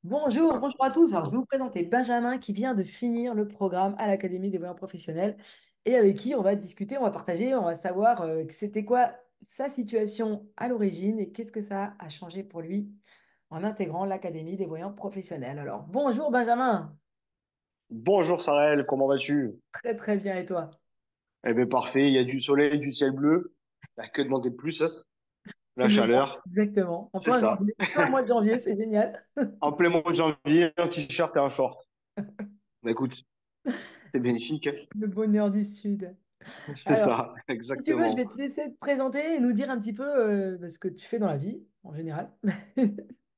Bonjour, bonjour à tous. Alors, je vais vous présenter Benjamin qui vient de finir le programme à l'Académie des voyants professionnels et avec qui on va discuter, on va partager, on va savoir c'était quoi sa situation à l'origine et qu'est-ce que ça a changé pour lui en intégrant l'Académie des voyants professionnels. Alors, bonjour Benjamin. Bonjour Sarel, comment vas-tu? Très très bien et toi? Eh bien parfait, il y a du soleil, du ciel bleu. Il n'y a que demander de plus, hein. C'est La le moment, chaleur, exactement. En c'est plein ça. janvier, plein mois de janvier, c'est génial. En plein mois de janvier, un t-shirt et un short. Bah, écoute, c'est bénéfique, hein. Le bonheur du Sud. C'est Alors, ça, si tu veux, je exactement. vais te laisser te présenter et nous dire un petit peu ce que tu fais dans la vie, en général.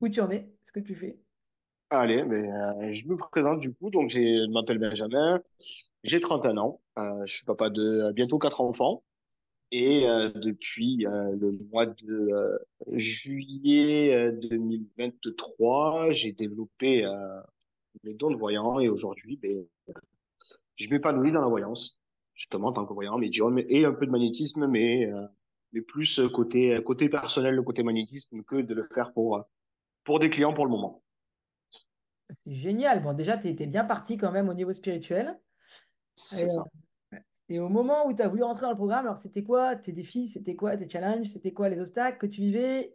Où tu en es, ce que tu fais. Allez, je me présente du coup. Donc, je m'appelle Benjamin, j'ai 31 ans, je suis papa de bientôt 4 enfants. Et depuis le mois de juillet 2023, j'ai développé mes dons de voyant et aujourd'hui, je m'épanouis dans la voyance, justement, en tant que voyant médium et un peu de magnétisme, mais plus côté personnel, le côté magnétisme, que de le faire pour des clients pour le moment. C'est génial. Bon, déjà, tu étais bien parti quand même au niveau spirituel. Et, C'est ça. et au moment où tu as voulu rentrer dans le programme, alors c'était quoi tes défis, c'était quoi tes challenges, c'était quoi les obstacles que tu vivais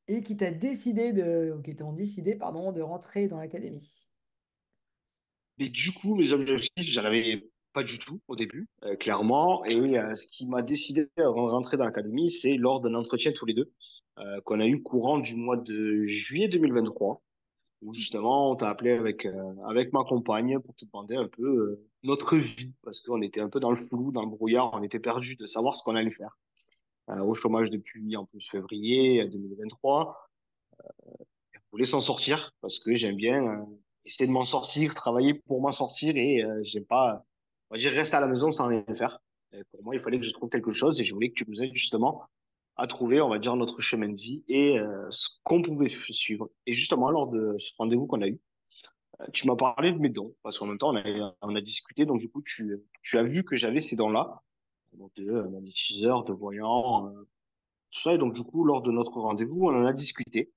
et qui t'a décidé ou qui t'ont décidé, pardon, de rentrer dans l'académie. Mais du coup, mes objectifs, j'en avais pas du tout au début, clairement. Et ce qui m'a décidé à rentrer dans l'académie, c'est lors d'un entretien tous les deux qu'on a eu courant du mois de juillet 2023, où justement on t'a appelé avec ma compagne pour te demander un peu notre vie, parce qu'on était un peu dans le flou, dans le brouillard, on était perdu de savoir ce qu'on allait faire. Au chômage depuis en plus février 2023, je voulais s'en sortir parce que j'aime bien essayer de m'en sortir, travailler pour m'en sortir et j'aime pas, on va dire, rester à la maison sans rien faire. Et pour moi, il fallait que je trouve quelque chose et je voulais que tu nous aides justement à trouver, on va dire, notre chemin de vie et ce qu'on pouvait suivre. Et justement, lors de ce rendez-vous qu'on a eu, tu m'as parlé de mes dons, parce qu'en même temps, on a discuté, donc du coup, tu as vu que j'avais ces dons-là, donc de magnétiseur, de voyant, tout ça. Et donc, du coup, lors de notre rendez-vous, on en a discuté.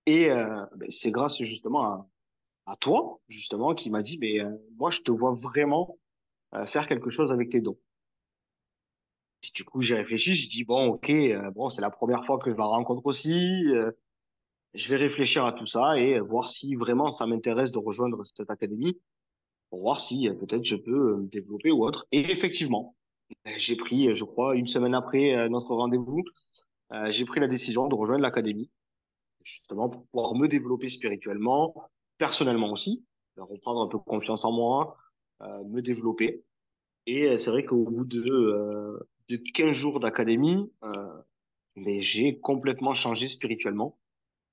Et c'est grâce justement à toi, justement, qui m'a dit, moi, je te vois vraiment faire quelque chose avec tes dons. Et du coup, j'ai réfléchi, j'ai dit, bon, ok, bon, c'est la première fois que je la rencontre aussi. Je vais réfléchir à tout ça et voir si vraiment ça m'intéresse de rejoindre cette académie pour voir si peut-être je peux me développer ou autre. Et effectivement, j'ai pris, je crois, une semaine après notre rendez-vous, j'ai pris la décision de rejoindre l'académie, justement pour pouvoir me développer spirituellement, personnellement aussi, reprendre un peu confiance en moi, me développer. Et c'est vrai qu'au bout de 15 jours d'académie, mais j'ai complètement changé spirituellement.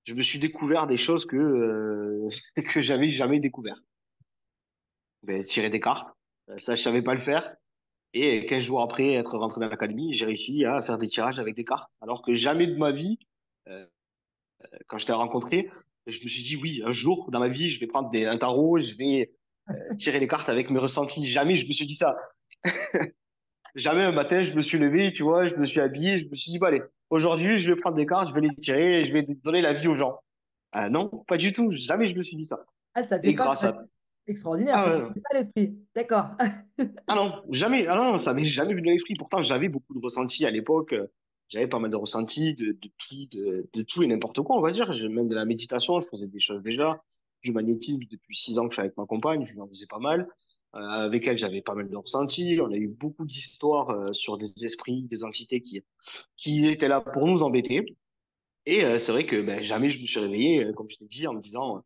Je me suis découvert des choses que j'avais jamais découvert. Tirer des cartes, ça je savais pas le faire. Et 15 jours après être rentré dans l'académie, j'ai réussi à faire des tirages avec des cartes. Alors que jamais de ma vie, euh, quand je t'ai rencontré, je me suis dit, oui, un jour dans ma vie, je vais prendre un tarot, je vais tirer les cartes avec mes ressentis. Jamais je me suis dit ça. Jamais un matin, je me suis levé, tu vois, je me suis habillé, je me suis dit, bah allez, aujourd'hui, je vais prendre des cartes, je vais les tirer et je vais donner la vie aux gens. Ah non, pas du tout. Jamais je me suis dit ça. Ah, ça t'est Et pas grâce à... extraordinaire, Ah, ça t'est ouais. pas à l'esprit. D'accord. Ah non, jamais. Ah non, ça m'est jamais venu à l'esprit. Pourtant, j'avais beaucoup de ressentis à l'époque. J'avais pas mal de ressentis de tout et n'importe quoi, on va dire. Même de la méditation, je faisais des choses déjà. Du magnétisme depuis 6 ans que je suis avec ma compagne, je lui en faisais pas mal. Avec elle, j'avais pas mal de ressentis. On a eu beaucoup d'histoires sur des esprits, des entités qui étaient là pour nous embêter. Et c'est vrai que jamais je me suis réveillé, comme je t'ai dit, en me disant,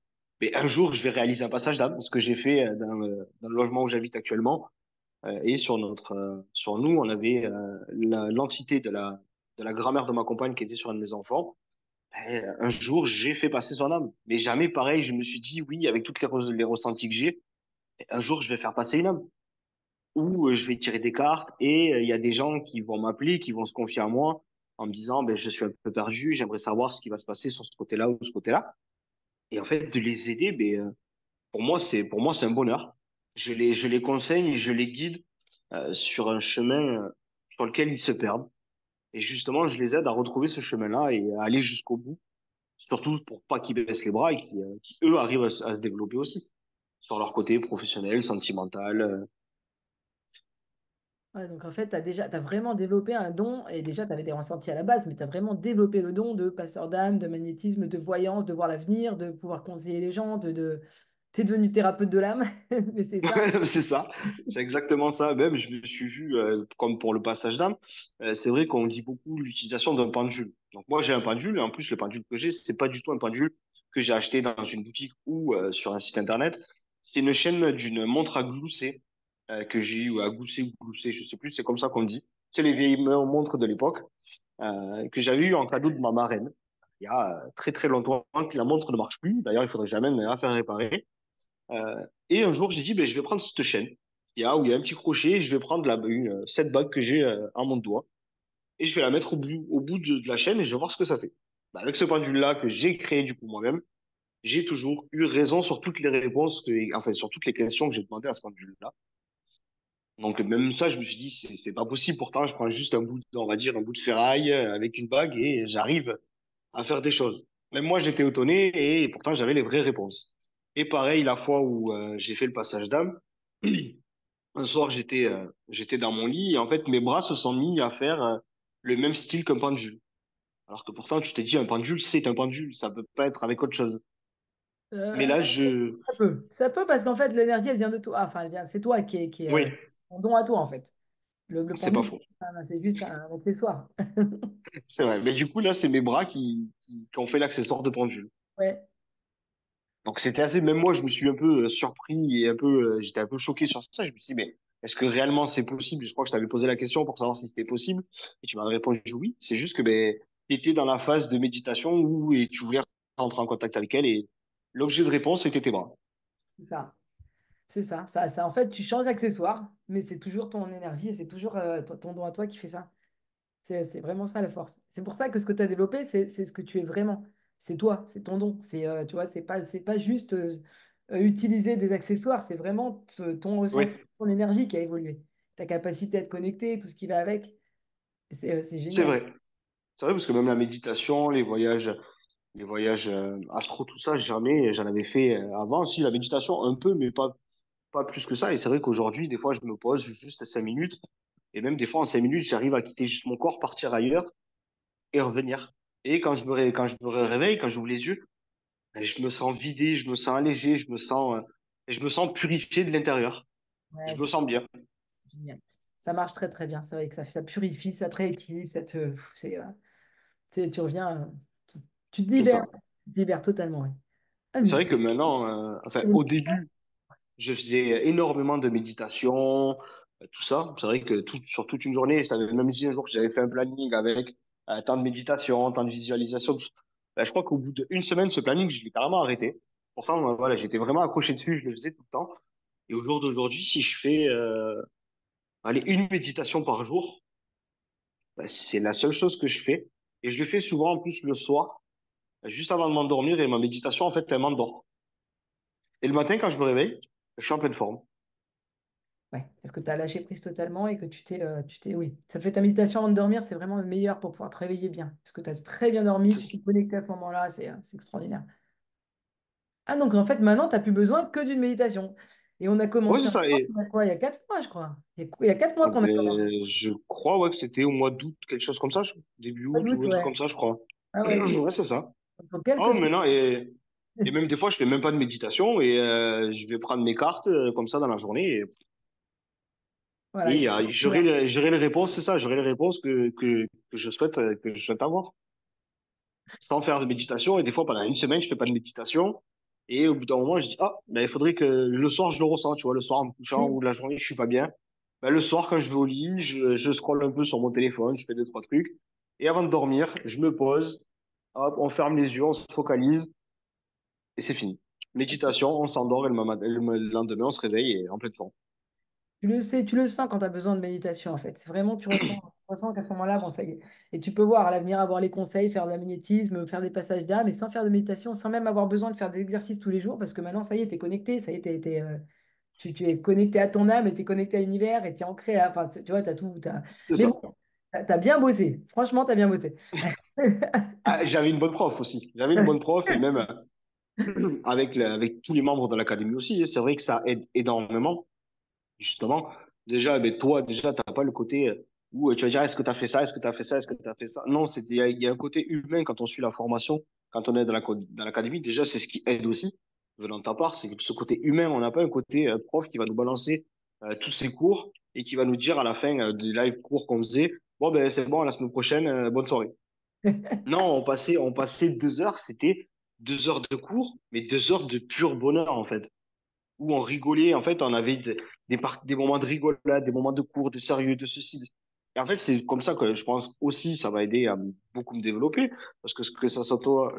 un jour, je vais réaliser un passage d'âme, ce que j'ai fait dans le logement où j'habite actuellement. Et sur nous, on avait l'entité de la grand-mère de ma compagne qui était sur un de mes enfants. Et, un jour, j'ai fait passer son âme. Mais jamais pareil, je me suis dit, oui, avec toutes les ressentis que j'ai, un jour, je vais faire passer une âme. Ou je vais tirer des cartes et il y a des gens qui vont m'appeler, qui vont se confier à moi en me disant, je suis un peu perdu, j'aimerais savoir ce qui va se passer sur ce côté-là ou ce côté-là. Et en fait, de les aider, pour moi, c'est un bonheur. Je les conseille et je les guide sur un chemin sur lequel ils se perdent. Et justement, je les aide à retrouver ce chemin-là et à aller jusqu'au bout surtout pour pas qu'ils baissent les bras et qui, eux, arrivent à se développer aussi, sur leur côté professionnel, sentimental. Ouais, donc en fait, t'as vraiment développé un don, et déjà, tu avais des ressentis à la base, mais tu as vraiment développé le don de passeur d'âme, de magnétisme, de voyance, de voir l'avenir, de pouvoir conseiller les gens, T'es devenu thérapeute de l'âme, mais c'est ça. Ouais, c'est ça, c'est exactement ça. Même, je me suis vu, comme pour le passage d'âme, c'est vrai qu'on dit beaucoup l'utilisation d'un pendule. Donc moi, j'ai un pendule, et en plus, le pendule que j'ai, c'est pas du tout un pendule que j'ai acheté dans une boutique ou sur un site internet. C'est une chaîne d'une montre à glousser que j'ai eu, ou à gousser ou glousser, je sais plus, c'est comme ça qu'on dit. C'est les vieilles montres de l'époque que j'avais eu en cadeau de ma marraine. Il y a très très longtemps que la montre ne marche plus. D'ailleurs, il faudrait jamais la faire réparer. Et un jour, j'ai dit, ben, je vais prendre cette chaîne où il y a un petit crochet, et je vais prendre cette bague que j'ai à mon doigt et je vais la mettre au bout de la chaîne et je vais voir ce que ça fait. Ben, avec ce pendule-là que j'ai créé du coup moi-même, j'ai toujours eu raison sur toutes les enfin, sur toutes les questions que j'ai demandées à ce pendule-là. Donc, même ça, je me suis dit, c'est pas possible. Pourtant, je prends juste on va dire, un bout de ferraille avec une bague et j'arrive à faire des choses. Même moi, j'étais étonné et pourtant, j'avais les vraies réponses. Et pareil, la fois où j'ai fait le passage d'âme, un soir, j'étais dans mon lit et en fait, mes bras se sont mis à faire le même style qu'un pendule. Alors que pourtant, tu t'es dit, un pendule, c'est un pendule, ça peut pas être avec autre chose. Mais Euh, là, ça peut parce qu'en fait, l'énergie, elle vient de toi. Enfin, c'est toi qui est oui, ton don à toi, en fait. Le c'est pas pendule, faux. c'est juste un accessoire. C'est vrai. Mais du coup, là, c'est mes bras qui ont fait l'accessoire de pendule. Ouais, Donc c'était assez, même moi je me suis un peu surpris et j'étais un peu choqué sur ça. Je me suis dit, mais est-ce que réellement c'est possible? Je crois que je t'avais posé la question pour savoir si c'était possible et tu m'avais répondu oui. C'est juste que ben, tu étais dans la phase de méditation où et tu voulais rentrer en contact avec elle et l'objet de réponse était tes bras. c'est ça. C'est ça. En fait, tu changes d'accessoire, mais c'est toujours ton énergie et c'est toujours ton don à toi qui fait ça. C'est vraiment ça la force. C'est pour ça que ce que tu as développé, c'est ce que tu es vraiment. C'est toi, c'est ton don. Tu vois, c'est pas juste utiliser des accessoires, c'est vraiment ton ressenti, Oui, ton énergie qui a évolué. Ta capacité à te connecter, tout ce qui va avec. C'est c'est génial. vrai. C'est vrai parce que même la méditation, les voyages astro, tout ça, jamais j'en avais fait avant. Si la méditation un peu, mais pas plus que ça. Et c'est vrai qu'aujourd'hui, des fois, je me pose juste 5 minutes. Et même des fois, en 5 minutes, j'arrive à quitter juste mon corps, partir ailleurs et revenir. Et quand je me réveille, quand j'ouvre les yeux, ben, je me sens vidé, je me sens allégé, je me sens purifié de l'intérieur. Ouais, Je me sens bien. c'est génial. Ça marche très très bien. C'est vrai que ça purifie, ça te rééquilibre, tu reviens, tu te C'est libères. ça. Tu te libères totalement. Ouais. Ah, C'est mais vrai que maintenant, enfin, au début, je faisais énormément de méditation, tout ça. C'est vrai que sur toute une journée, je t'avais même dit un jour que j'avais fait un planning avec tant de méditation, tant de visualisation. Ben, je crois qu'au bout d'une semaine, ce planning, je l'ai carrément arrêté. Pourtant, voilà, j'étais vraiment accroché dessus, je le faisais tout le temps. Et au jour d'aujourd'hui, si je fais allez, une méditation par jour, ben, c'est la seule chose que je fais. Et je le fais souvent en plus le soir, juste avant de m'endormir. Et ma méditation, en fait, elle m'endort. Et le matin, quand je me réveille, je suis en pleine forme. ouais, parce que tu as lâché prise totalement et que oui. Ça fait ta méditation avant de dormir, c'est vraiment le meilleur pour pouvoir te réveiller bien. Parce que tu as très bien dormi, tu t'es connecté à ce moment-là, c'est extraordinaire. Ah, donc en fait, maintenant, tu n'as plus besoin que d'une méditation. Et on a Ouais, commencé c'est ça. ensemble, il y a quoi? Il y a 4 mois, je crois. Il y a 4 mois qu'on a commencé. Je crois ouais, que c'était au mois d'août, quelque chose comme ça, début Pas août d'août, ou un truc ouais. comme ça, je crois. Ah ouais, Ouais, c'est ça. donc, Oh, quelques semaines. maintenant, et même des fois, je fais même pas de méditation et je vais prendre mes cartes comme ça dans la journée Voilà, et j'aurai les réponses, c'est ça, j'aurai les réponses que je souhaite avoir. Sans faire de méditation et des fois, pendant une semaine, je fais pas de méditation et au bout d'un moment, je dis, ah, ben, il faudrait que le soir, je le ressens, tu vois, le soir en me couchant oui, ou la journée, je suis pas bien. Ben, le soir, quand je vais au lit, je scrolle un peu sur mon téléphone, je fais deux, trois trucs. Et avant de dormir, je me pose, hop, on ferme les yeux, on se focalise et c'est fini. Méditation, on s'endort et le lendemain, on se réveille et en pleine forme. tu le sais, tu le sens quand tu as besoin de méditation, en fait. C'est vraiment, tu ressens qu'à ce moment-là, bon, ça y est. Et tu peux voir à l'avenir avoir les conseils, faire de la magnétisme, faire des passages d'âme, et sans faire de méditation, sans même avoir besoin de faire des exercices tous les jours, parce que maintenant, ça y est, tu es connecté, ça y est, tu es connecté à ton âme, et tu es connecté à l'univers, et tu es ancré enfin, tu vois, tu as tout. C'est Mais ça. bon, T'as bien bossé. Franchement, t'as bien bossé. Ah, j'avais une bonne prof aussi. J'avais une bonne prof et même avec tous les membres de l'académie aussi. C'est vrai que ça aide énormément, justement. Déjà, ben, toi, déjà, t'as pas le côté où tu vas dire, est-ce que tu as fait ça, est-ce que tu as fait ça, est-ce que tu as fait ça. Non, il y a un côté humain quand on suit la formation, quand on est dans l'académie. Déjà, c'est ce qui aide aussi, venant de ta part, c'est que ce côté humain, on n'a pas un côté prof qui va nous balancer tous ses cours et qui va nous dire à la fin des live cours qu'on faisait, bon, ben, c'est bon, à la semaine prochaine, bonne soirée. Non, on passait 2 heures, c'était 2 heures de cours, mais 2 heures de pur bonheur, en fait où on rigolait. En fait, on avait des moments de rigolade, des moments de cours, de sérieux, de ceci. Et en fait, c'est comme ça que je pense aussi ça va aider à beaucoup me développer. Parce que ça soit toi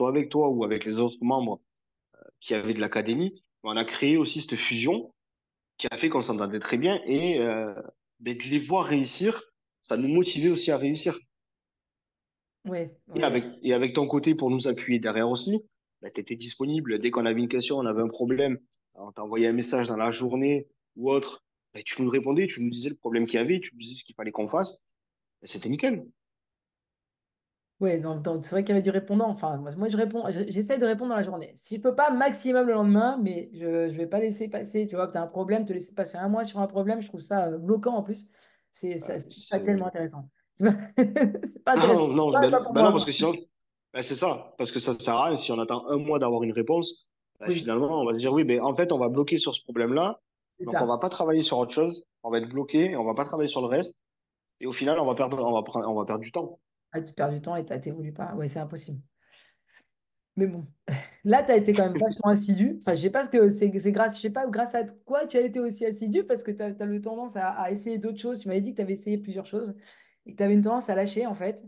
avec toi ou avec les autres membres qui avaient de l'académie, on a créé aussi cette fusion qui a fait qu'on s'entendait très bien. Et ben, de les voir réussir, ça nous motivait aussi à réussir. Oui, oui. Et avec ton côté pour nous appuyer derrière aussi, bah, tu étais disponible. Dès qu'on avait une question, on avait un problème, on t'envoyait un message dans la journée ou autre, bah, tu nous répondais, tu nous disais le problème qu'il y avait, tu nous disais ce qu'il fallait qu'on fasse. Et c'était nickel. Oui, c'est vrai qu'il y avait du répondant. Enfin, moi, je réponds, j'essaie de répondre dans la journée. Si je peux pas, maximum le lendemain, mais je ne vais pas laisser passer. Tu vois, tu as un problème, te laisser passer un mois sur un problème, je trouve ça bloquant en plus. C'est pas tellement intéressant. C'est pas, c'est pas intéressant. Non, non, Pas pour ben non, moi, parce quoi. que sinon, ben c'est ça, parce que ça sert à rien. Si on attend un mois d'avoir une réponse, ben Oui, finalement, on va se dire, oui, ben en fait, on va bloquer sur ce problème-là, c'est donc on ça. va pas travailler sur autre chose, on va être bloqué, on va pas travailler sur le reste, et au final, on va perdre du temps. Ah, tu perds du temps et t'évolues pas. Ouais, c'est impossible. Mais bon. Là, tu as été quand même vachement assidu. Enfin, je sais pas ce que c'est grâce, je sais pas grâce à quoi tu as été aussi assidu parce que tu as, le tendance à essayer d'autres choses. Tu m'avais dit que tu avais essayé plusieurs choses et que tu avais une tendance à lâcher en fait.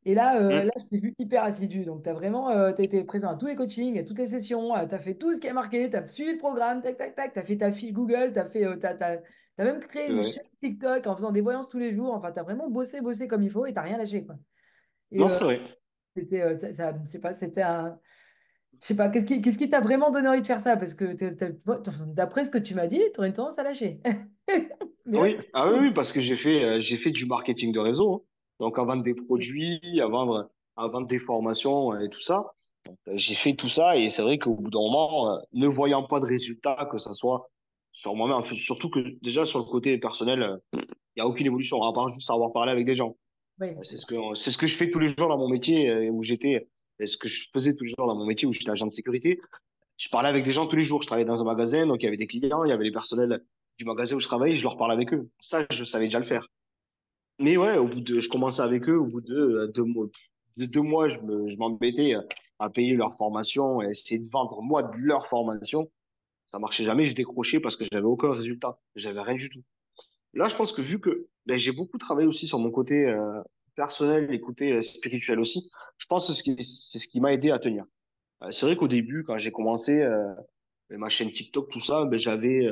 Et là, Hum, je t'ai vu hyper assidu. Donc, tu as vraiment t'as été présent à tous les coachings, à toutes les sessions. Tu as fait tout ce qui est marqué. Tu as suivi le programme. Tac, tac, tac. Tu as fait ta fiche Google. T'as même créé c'est une vrai. chaîne TikTok en faisant des voyances tous les jours. Enfin, tu as vraiment bossé, bossé comme il faut et tu rien lâché, quoi. Et Non, c'est vrai. c'était, je sais pas, c'était un. Je sais pas, qu'est-ce qui t'a vraiment donné envie de faire ça? Parce que d'après ce que tu m'as dit, tu aurais une tendance à lâcher. Mais là, Oui, ah oui, oui, parce que j'ai fait du marketing de réseau, hein. Donc, à vendre des produits, à vendre des formations et tout ça. Donc, j'ai fait tout ça et c'est vrai qu'au bout d'un moment, ne voyant pas de résultat, que ça soit sur moi-même, enfin, surtout que déjà sur le côté personnel, il n'y a aucune évolution, à part juste savoir parler avec des gens. oui, c'est ça. C'est ce que je fais tous les jours dans mon métier et ce que je faisais tous les jours dans mon métier où j'étais agent de sécurité. Je parlais avec des gens tous les jours. Je travaillais dans un magasin, donc il y avait des clients, il y avait les personnels du magasin où je travaillais, je leur parlais avec eux. Ça, je savais déjà le faire. Mais ouais, je commençais avec eux, au bout de 2 mois, je m'embêtais à payer leur formation et essayer de vendre moi de leur formation. Ça marchait jamais, je décrochais parce que j'avais aucun résultat. J'avais rien du tout. Là, je pense que vu que ben, j'ai beaucoup travaillé aussi sur mon côté personnel et côté spirituel aussi, je pense que c'est ce qui m'a aidé à tenir. C'est vrai qu'au début, quand j'ai commencé ma chaîne TikTok, tout ça, ben, j'avais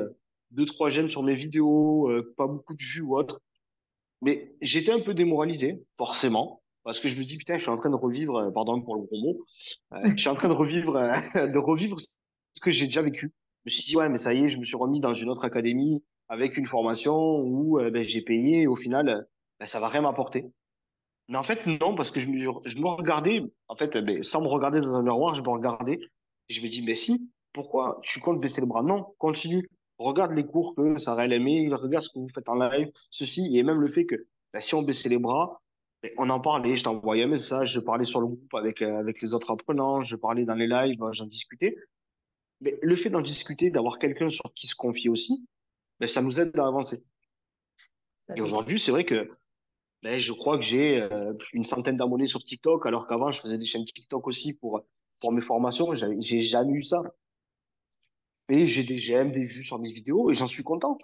2, 3 j'aime sur mes vidéos, pas beaucoup de vues ou autre. Mais j'étais un peu démoralisé, forcément, parce que je me dis, putain, je suis en train de revivre, pardon pour le gros mot, je suis en train de revivre, de revivre ce que j'ai déjà vécu. Je me suis dit, ouais, mais ça y est, je me suis remis dans une autre académie avec une formation où ben, j'ai payé et au final, ben, ça va rien m'apporter. Mais en fait, non, parce que je me regardais, en fait, ben, sans me regarder dans un miroir, je me regardais. Et je me dis, mais si, pourquoi tu comptes baisser les bras? Non, continue. Regarde les cours que Sarah elle aimait, regarde ce que vous faites en live, ceci, et même le fait que ben, si on baissait les bras, ben, on en parlait, je t'envoyais un message, je parlais sur le groupe avec les autres apprenants, je parlais dans les lives, j'en discutais. Mais le fait d'en discuter, d'avoir quelqu'un sur qui se confier aussi, ben, ça nous aide à avancer. Ça Et t'est- aujourd'hui, c'est vrai que ben, je crois que j'ai une centaine d'abonnés sur TikTok, alors qu'avant, je faisais des chaînes TikTok aussi pour mes formations. J'ai jamais eu ça. Et j'ai des j'aime, des vues sur mes vidéos et j'en suis content.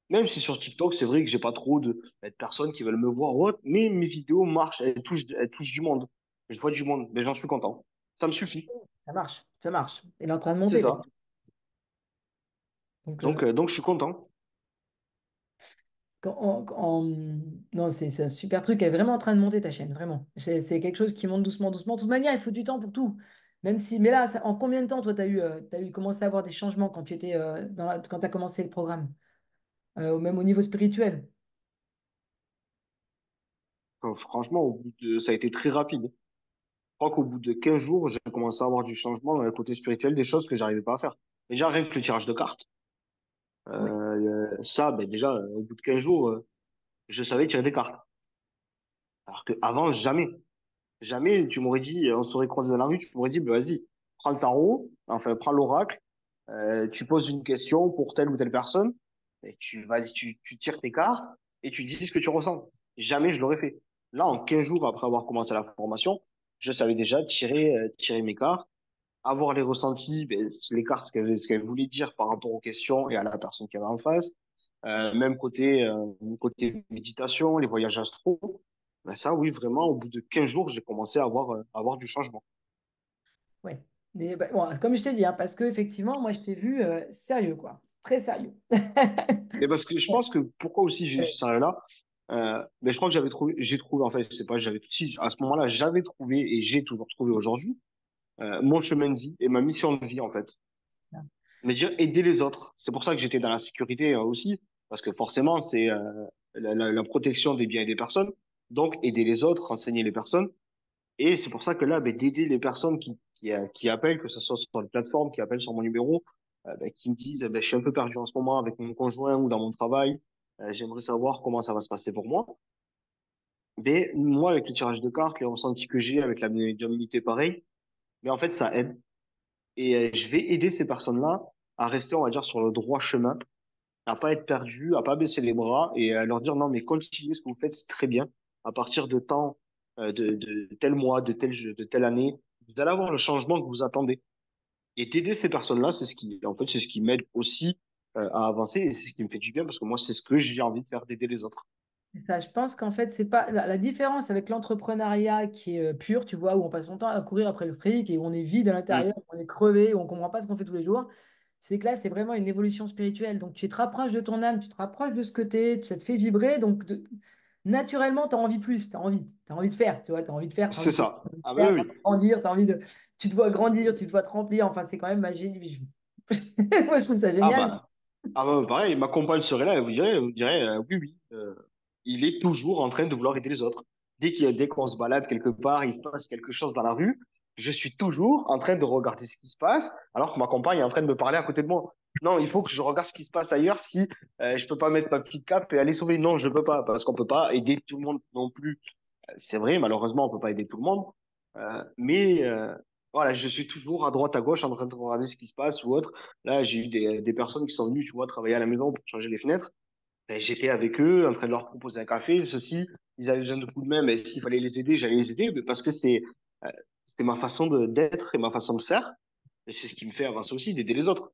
Même si sur TikTok, c'est vrai que j'ai pas trop de personnes qui veulent me voir ou autre, mais mes vidéos marchent, elles touchent du monde. Je vois du monde, mais j'en suis content. Ça me suffit. Ça marche, ça marche. Il est en train de C'est monter, quoi. ça. Donc, Donc, je suis content. non, c'est un super truc. Elle est vraiment en train de monter ta chaîne, vraiment. C'est quelque chose qui monte doucement, doucement. De toute manière, il faut du temps pour tout. Même si, mais là, en combien de temps, toi, t'as eu commencé à avoir des changements quand tu étais quand tu as commencé le programme, même au niveau spirituel? Franchement, ça a été très rapide. Je crois qu'au bout de 15 jours, j'ai commencé à avoir du changement dans le côté spirituel, des choses que j'arrivais pas à faire. Déjà, rien que le tirage de cartes, Oui, ça, ben déjà, au bout de 15 jours, je savais tirer des cartes. Alors qu'avant, jamais. Jamais, tu m'aurais dit, on serait croisés dans la rue, tu m'aurais dit, ben vas-y, prends le tarot, enfin, prends l'oracle, tu poses une question pour telle ou telle personne, et tu tires tes cartes et tu dis ce que tu ressens. Jamais je l'aurais fait. Là, en 15 jours après avoir commencé la formation, je savais déjà tirer mes cartes, avoir les ressentis, ben, les cartes, ce qu'elles voulaient dire par rapport aux questions et à la personne qui avait en face. Même côté méditation, les voyages astro. Ben ça, oui, vraiment, au bout de 15 jours, j'ai commencé à avoir du changement. ouais. Mais, bah, bon, comme je t'ai dit, hein, parce que effectivement, moi, je t'ai vu sérieux, quoi. Très sérieux. Mais parce que je pense que pourquoi aussi j'ai eu ce scénario-là, mais je crois que j'ai trouvé, en fait, c'est pas, si, à ce moment-là, j'avais trouvé et j'ai toujours trouvé aujourd'hui, mon chemin de vie et ma mission de vie, en fait. C'est ça. Mais dire aider les autres. C'est pour ça que j'étais dans la sécurité aussi, parce que forcément, c'est la protection des biens et des personnes. Donc, aider les autres, renseigner les personnes. Et c'est pour ça que là, ben, d'aider les personnes qui appellent, que ce soit sur les plateformes, qui appellent sur mon numéro, ben, qui me disent, ben, je suis un peu perdu en ce moment avec mon conjoint ou dans mon travail, j'aimerais savoir comment ça va se passer pour moi. Mais moi, avec le tirage de cartes, les ressentis que j'ai avec la médiumnité pareil, mais en fait, ça aide. Et je vais aider ces personnes-là à rester, on va dire, sur le droit chemin, à pas être perdu, à pas baisser les bras et à leur dire non, mais continuez ce que vous faites, c'est très bien. À partir de temps, de tel mois, de telle année, vous allez avoir le changement que vous attendez. Et d'aider ces personnes-là, en fait, c'est ce qui m'aide aussi à avancer et c'est ce qui me fait du bien parce que moi, c'est ce que j'ai envie de faire, d'aider les autres. C'est ça, je pense qu'en fait, c'est pas la différence avec l'entrepreneuriat qui est pur, tu vois, où on passe son temps à courir après le fric et où on est vide à l'intérieur, Mm. on est crevé, où on comprend pas ce qu'on fait tous les jours. C'est que là, c'est vraiment une évolution spirituelle. Donc, tu te rapproches de ton âme, tu te rapproches de ce que tu es, ça te fait vibrer. Donc, naturellement, tu as envie plus, tu as envie de faire, tu vois, tu as envie de faire, tu as C'est envie de ça. Ah faire, ben t'as oui. envie de grandir, t'as envie de. Tu te vois grandir, tu te vois te remplir. Enfin, c'est quand même magique. Moi, je trouve ça Ah génial. bah, pareil, ma compagne serait là, elle vous dirait oui, oui. Il est toujours en train de vouloir aider les autres. Dès qu'on se balade quelque part, il se passe quelque chose dans la rue, je suis toujours en train de regarder ce qui se passe, alors que ma compagne est en train de me parler à côté de moi. Non, il faut que je regarde ce qui se passe ailleurs si je peux pas mettre ma petite cape et aller sauver. Non, je peux pas, parce qu'on peut pas aider tout le monde non plus. C'est vrai, malheureusement, on peut pas aider tout le monde. Mais voilà, je suis toujours à droite, à gauche, en train de regarder ce qui se passe ou autre. Là, j'ai eu des personnes qui sont venues, tu vois, travailler à la maison pour changer les fenêtres. Ben, j'étais avec eux, en train de leur proposer un café, ceci. Ils avaient besoin de coups de main, mais s'il fallait les aider, j'allais les aider, mais parce que euh, c'est ma façon d'être et ma façon de faire. Et c'est ce qui me fait avancer aussi, d'aider les autres.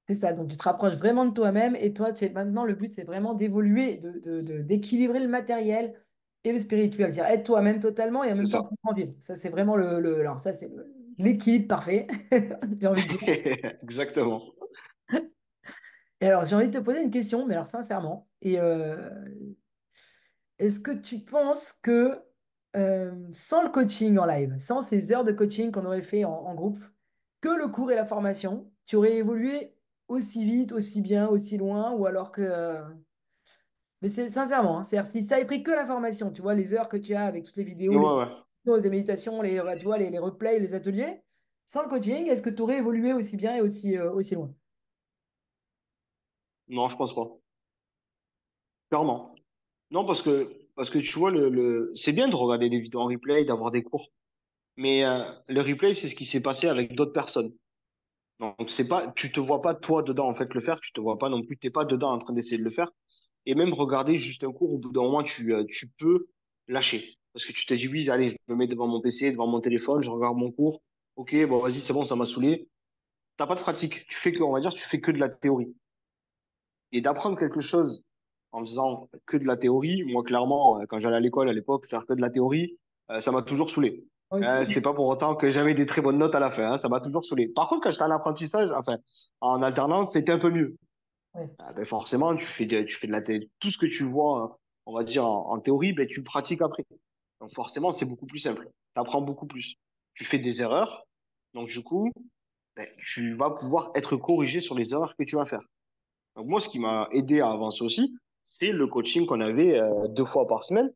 C'est ça, donc tu te rapproches vraiment de toi-même et toi, maintenant, le but, c'est vraiment d'évoluer, d'équilibrer le matériel et le spirituel. C'est-à-dire être toi-même totalement et en C'est même temps ça. pouvoir vivre. Ça, c'est vraiment alors ça, c'est l'équilibre parfait, j'ai envie de dire. Exactement. Et alors, j'ai envie de te poser une question, mais alors sincèrement, est-ce que tu penses que sans le coaching en live, sans ces heures de coaching qu'on aurait fait en groupe, que le cours et la formation, tu aurais évolué aussi vite, aussi bien, aussi loin, ou alors que... Mais c'est sincèrement, hein, c'est-à-dire si ça avait pris que la formation, tu vois, les heures que tu as avec toutes les vidéos, Ouais, les ouais. hypnoses, les méditations, tu vois, les replays, les ateliers, sans le coaching, est-ce que tu aurais évolué aussi bien et aussi loin? Non, je pense pas. Clairement. Non, parce que tu vois, c'est bien de regarder des vidéos en replay, d'avoir des cours. Mais le replay, c'est ce qui s'est passé avec d'autres personnes. Donc, c'est pas, tu te vois pas toi dedans, en fait, le faire. Tu te vois pas non plus, t'es pas dedans en train d'essayer de le faire. Et même regarder juste un cours, au bout d'un moment, tu peux lâcher. Parce que tu te dis, oui, allez, je me mets devant mon PC, devant mon téléphone, je regarde mon cours. Ok, bon, vas-y, c'est bon, ça m'a saoulé. T'as pas de pratique. On va dire, tu fais que de la théorie. Et d'apprendre quelque chose en faisant que de la théorie, moi, clairement, quand j'allais à l'école à l'époque, faire que de la théorie, ça m'a toujours saoulé. Moi aussi. C'est pas pour autant que j'avais des très bonnes notes à la fin, hein, ça m'a toujours saoulé. Par contre, quand j'étais en apprentissage, enfin, en alternance, c'était un peu mieux. Ouais. Ah, ben forcément, tu fais de la théorie. Tout ce que tu vois, on va dire, en théorie, ben, tu le pratiques après. Donc, forcément, c'est beaucoup plus simple. Tu apprends beaucoup plus. Tu fais des erreurs. Donc, du coup, ben, tu vas pouvoir être corrigé sur les erreurs que tu vas faire. Donc, moi, ce qui m'a aidé à avancer aussi, c'est le coaching qu'on avait 2 fois par semaine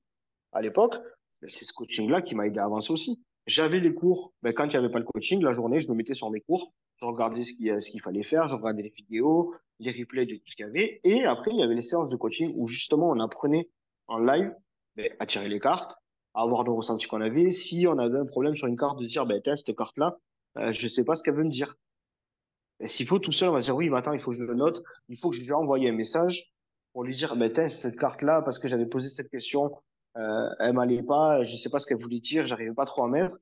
à l'époque, ben, c'est ce coaching-là qui m'a aidé à avancer aussi. J'avais les cours, ben, quand il n'y avait pas le coaching, la journée, je me mettais sur mes cours, je regardais ce qu'il fallait faire, je regardais les vidéos, les replays de tout ce qu'il y avait. Et après, il y avait les séances de coaching où justement on apprenait en live ben, à tirer les cartes, à avoir le ressenti qu'on avait. Si on avait un problème sur une carte, de se dire, ben, tiens, cette carte-là, je ne sais pas ce qu'elle veut me dire. Et s'il faut tout seul, on va se dire, oui, mais attends, il faut que je le note, il faut que je lui envoie un message pour lui dire, ben, tiens, cette carte-là, parce que j'avais posé cette question, elle m'allait pas, je sais pas ce qu'elle voulait dire, j'arrivais pas trop à mettre.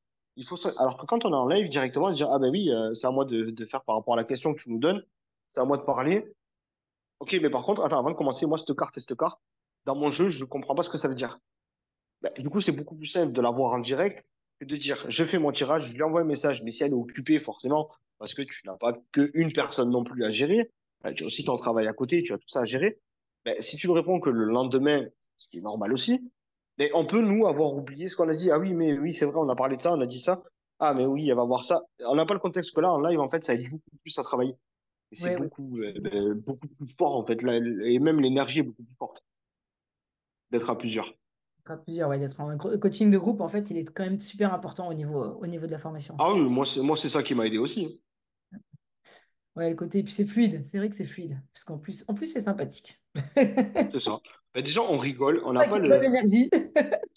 Alors que quand on est en live directement, on se dire, ah ben oui, c'est à moi de faire par rapport à la question que tu nous donnes, c'est à moi de parler. Ok, mais par contre, attends, avant de commencer, moi, cette carte, dans mon jeu, je comprends pas ce que ça veut dire. Ben, du coup, c'est beaucoup plus simple de la voir en direct que de dire, je fais mon tirage, je lui envoie un message, mais si elle est occupée, forcément, parce que tu n'as pas qu'une personne non plus à gérer, tu as aussi ton travail à côté, tu as tout ça à gérer. Ben, si tu me réponds que le lendemain, ce qui est normal aussi, mais on peut, nous, avoir oublié ce qu'on a dit. Ah oui, mais oui, c'est vrai, on a parlé de ça, on a dit ça. Ah, mais oui, elle va voir ça. On n'a pas le contexte que là, en live, en fait, ça aide beaucoup plus à travailler. Et c'est Ouais, ouais. beaucoup plus fort, en fait. Et même l'énergie est beaucoup plus forte d'être à plusieurs. À plusieurs, ouais, d'être en coaching de groupe, en fait, il est quand même super important au niveau de la formation. Ah oui, moi, c'est ça qui m'a aidé aussi, hein. Ouais, le côté, puis c'est fluide, c'est vrai que c'est fluide, parce en plus, c'est sympathique. C'est ça. Ben, déjà, on rigole, on n'a Ça pas qui donne le. l'énergie.